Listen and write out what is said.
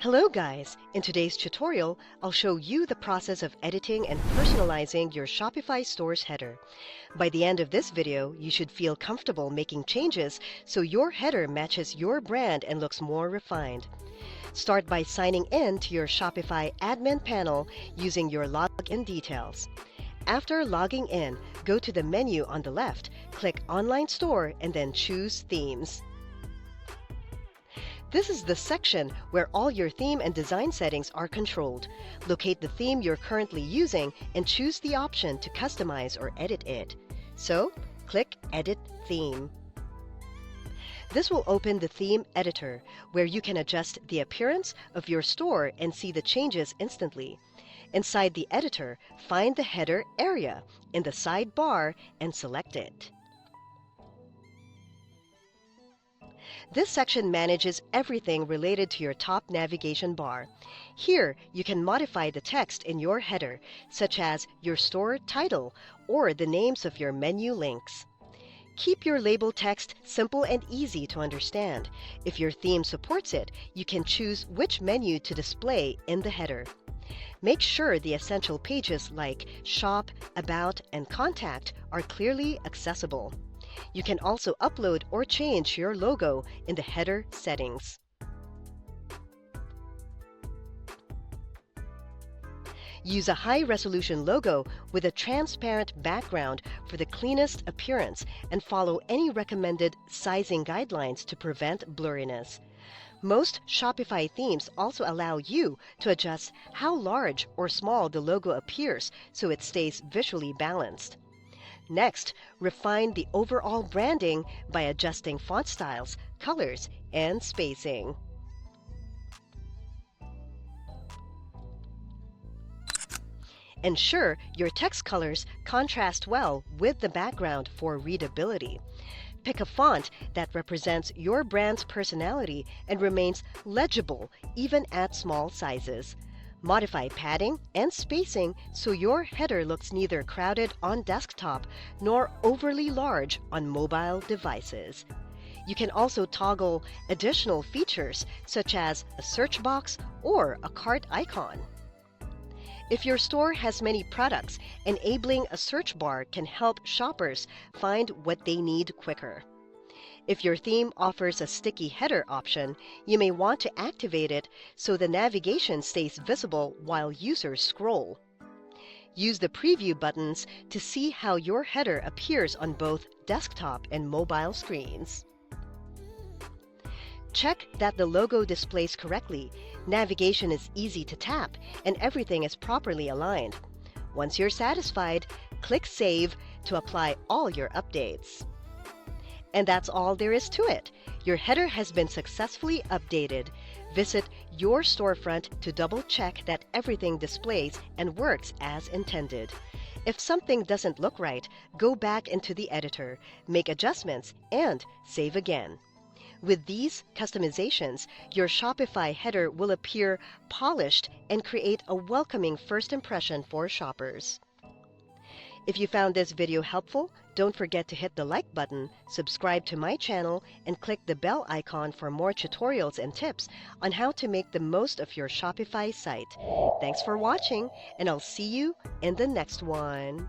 Hello guys! In today's tutorial, I'll show you the process of editing and personalizing your Shopify store's header. By the end of this video, you should feel comfortable making changes so your header matches your brand and looks more refined. Start by signing in to your Shopify admin panel using your login details. After logging in, go to the menu on the left, click Online Store, and then choose Themes. This is the section where all your theme and design settings are controlled. Locate the theme you're currently using and choose the option to customize or edit it. So, click Edit Theme. This will open the theme editor, where you can adjust the appearance of your store and see the changes instantly. Inside the editor, find the header area in the sidebar and select it. This section manages everything related to your top navigation bar. Here, you can modify the text in your header, such as your store title or the names of your menu links. Keep your label text simple and easy to understand. If your theme supports it, you can choose which menu to display in the header. Make sure the essential pages like Shop, About, and Contact are clearly accessible. You can also upload or change your logo in the header settings. Use a high-resolution logo with a transparent background for the cleanest appearance and follow any recommended sizing guidelines to prevent blurriness. Most Shopify themes also allow you to adjust how large or small the logo appears so it stays visually balanced. Next, refine the overall branding by adjusting font styles, colors, and spacing. Ensure your text colors contrast well with the background for readability. Pick a font that represents your brand's personality and remains legible even at small sizes. Modify padding and spacing so your header looks neither crowded on desktop nor overly large on mobile devices. You can also toggle additional features such as a search box or a cart icon. If your store has many products, enabling a search bar can help shoppers find what they need quicker. If your theme offers a sticky header option, you may want to activate it so the navigation stays visible while users scroll. Use the preview buttons to see how your header appears on both desktop and mobile screens. Check that the logo displays correctly, navigation is easy to tap, and everything is properly aligned. Once you're satisfied, click Save to apply all your updates. And that's all there is to it. Your header has been successfully updated. Visit your storefront to double-check that everything displays and works as intended. If something doesn't look right, go back into the editor, make adjustments, and save again. With these customizations, your Shopify header will appear polished and create a welcoming first impression for shoppers. If you found this video helpful, don't forget to hit the like button, subscribe to my channel, and click the bell icon for more tutorials and tips on how to make the most of your Shopify site. Thanks for watching, and I'll see you in the next one.